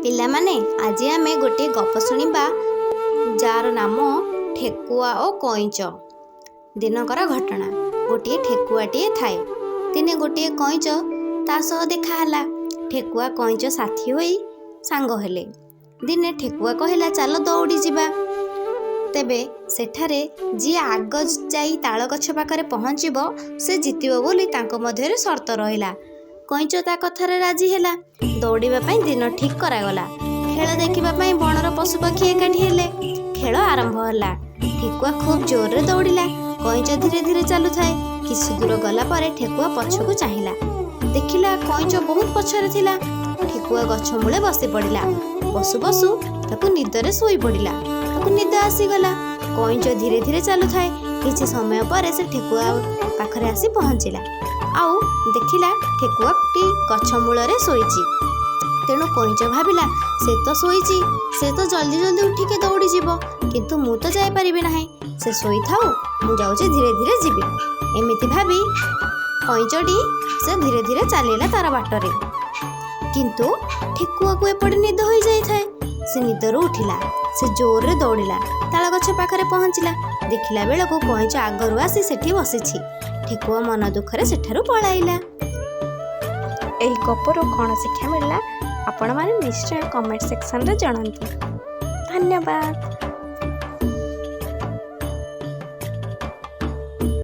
ପିଲାମାନେ ଆଜି ଆମେ ଗୋଟିଏ ଗପ ଶୁଣିବା ଯାହାର ନାମ ଠେକୁଆ ଓ କଇଁଚ। ଦିନକର ଘଟଣା। ଗୋଟିଏ ଠେକୁଆଟିଏ ଥାଏ। ଦିନେ ଗୋଟିଏ କଇଁଚ ତା ସହ ଦେଖା ହେଲା। ଠେକୁଆ କଇଁଚ ସାଥୀ ହୋଇ ସାଙ୍ଗ ହେଲେ। ଦିନେ ଠେକୁଆ କହିଲା, ଚାଲ ଦୌଡ଼ି ଯିବା। ତେବେ ସେଠାରେ ଯିଏ ଆଗ ଯାଇ ତାଳ ଗଛ ପାଖରେ ପହଞ୍ଚିବ ସେ ଜିତିବ ବୋଲି ତାଙ୍କ ମଧ୍ୟରେ ସର୍ତ୍ତ ରହିଲା। କଇଁଚ ତା କଥାରେ ରାଜି ହେଲା। ଦୌଡ଼ିବା ପାଇଁ ଦିନ ଠିକ୍ କରାଗଲା। ଖେଳ ଦେଖିବା ପାଇଁ ବଣର ପଶୁପକ୍ଷୀ ଏକାଠି ହେଲେ। ଖେଳ ଆରମ୍ଭ ହେଲା। ଠେକୁଆ ଖୁବ୍ ଜୋରରେ ଦୌଡ଼ିଲା। କଇଁଚ ଧୀରେ ଧୀରେ ଚାଲୁଥାଏ। କିଛି ଦୂର ଗଲା ପରେ ଠେକୁଆ ପଛକୁ ଚାହିଁଲା। ଦେଖିଲା କଇଁଚ ବହୁତ ପଛରେ ଥିଲା। ଠେକୁଆ ଗଛ ମୂଳେ ବସି ପଡ଼ିଲା। ବସୁ ବସୁ ତାକୁ ନିଦରେ ଶୋଇ ପଡ଼ିଲା। ତାକୁ ନିଦ ଆସିଗଲା। କଇଁଚ ଧୀରେ ଧୀରେ ଚାଲୁଥାଏ। କିଛି ସମୟ ପରେ ସେ ଠେକୁଆ ପାଖରେ ଆସି ପହଞ୍ଚିଲା। ଆଉ ଦେଖିଲା ଠେକୁଆଟି ଗଛ ମୂଳରେ ଶୋଇଛି। ତେଣୁ କଇଁଚ ଭାବିଲା, ସେ ତ ଶୋଇଛି, ସେ ତ ଜଲ୍ଦି ଜଲ୍ଦି ଉଠିକି ଦୌଡ଼ିଯିବ, କିନ୍ତୁ ମୁଁ ତ ଯାଇପାରିବି ନାହିଁ। ସେ ଶୋଇଥାଉ, ମୁଁ ଯାଉଛି ଧୀରେ ଧୀରେ ଯିବି। ଏମିତି ଭାବି କଇଁଚଟି ସେ ଧୀରେ ଧୀରେ ଚାଲିଲା ତାର ବାଟରେ। କିନ୍ତୁ ଠେକୁଆକୁ ଏପଟେ ନିଦ ହୋଇଯାଇଥାଏ। ସେ ନିଦରୁ ଉଠିଲା। ସେ ଜୋରରେ ଦୌଡ଼ିଲା। ତାଳ ଗଛ ପାଖରେ ପହଞ୍ଚିଲା। ଦେଖିଲା ବେଳକୁ କଇଁଚ ଆଗରୁ ଆସି ସେଠି ବସିଛି। ଠେକୁଆ ମନ ଦୁଃଖରେ ସେଠାରୁ ପଳାଇଲା। ଏହି ଗପରୁ କ'ଣ ଶିକ୍ଷା ମିଳିଲା ଆପଣମାନେ ନିଶ୍ଚୟ କମେଣ୍ଟ ସେକ୍ସନରେ ଜଣାନ୍ତୁ। ଧନ୍ୟବାଦ।